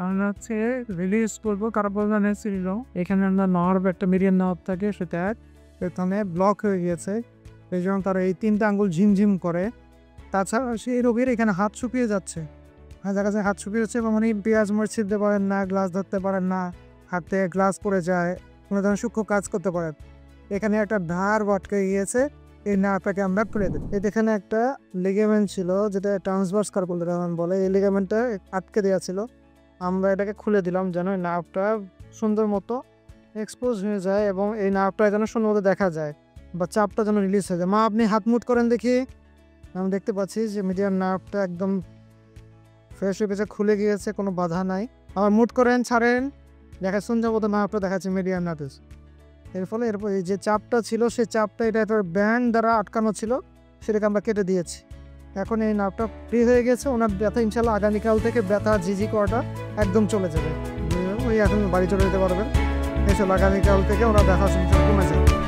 আমরা হচ্ছে রিলিজ করবো কার্বোজানের ছিল। এখানে আমরা নার্ভ একটা মিডিয়াম নার্ভ থাকে, সেটা এখানে ব্লক হয়ে গিয়েছে। এই জন্য তার এই 3টা আঙ্গুল ঝিমঝিম করে। তাছাড়া সেই রোগীর এখানে হাত শুকিয়ে যাচ্ছে। দেখা যায় হাত শুকিয়ে যাচ্ছে এবং উনি পেঁয়াজ মরিচ ছিঁড়তে পারেন না, গ্লাস ধরতে পারেন না, হাতে গ্লাস পড়ে যায়, কোনো ধরনের সূক্ষ্ম কাজ করতে পারেন। এখানে একটা ধার আটকে গিয়েছে, এই নার্ভটাকে আমরা খুলে দিই। এখানে একটা লিগামেন্ট ছিল, যেটা ট্রান্সভার্স কার্পল লিগামেন্ট বলে। এই লিগামেন্টটা আটকে দেওয়া ছিল, আমরা এটাকে খুলে দিলাম যেন এই নার্ভটা সুন্দর মতো এক্সপোজ হয়ে যায় এবং এই নার্ভটা যেন সুন্দর মতো দেখা যায় বা চাপটা যেন রিলিজ হয়ে যায়। মা, আপনি হাত মুট করেন দেখি। আমি দেখতে পাচ্ছি যে মিডিয়াম নার্ভটা একদম ফ্রেশ হয়ে গেছে, খুলে গিয়েছে, কোনো বাধা নাই। আবার মুট করেন, ছাড়েন, দেখা সুন্দর মতো নার্ভটা দেখাচ্ছে মিডিয়াম নার্ভ। এর ফলে এরপর এই যে চাপটা ছিল, সেই চাপটা এটা একটা ব্যান্ড দ্বারা আটকানো ছিল, সেটাকে আমরা কেটে দিয়েছি। এখন এই নার্ভটা ফ্রি হয়ে গেছে। ওনার ব্যথা ইনশাল্লাহ আগামীকাল থেকে ব্যথা ঝিঝি করাটা একদম চলে যাবে। ওই এখন বাড়ি চলে যেতে পারবেন। এসব আগামীকাল থেকে ওনার ব্যথা কমে যাবে।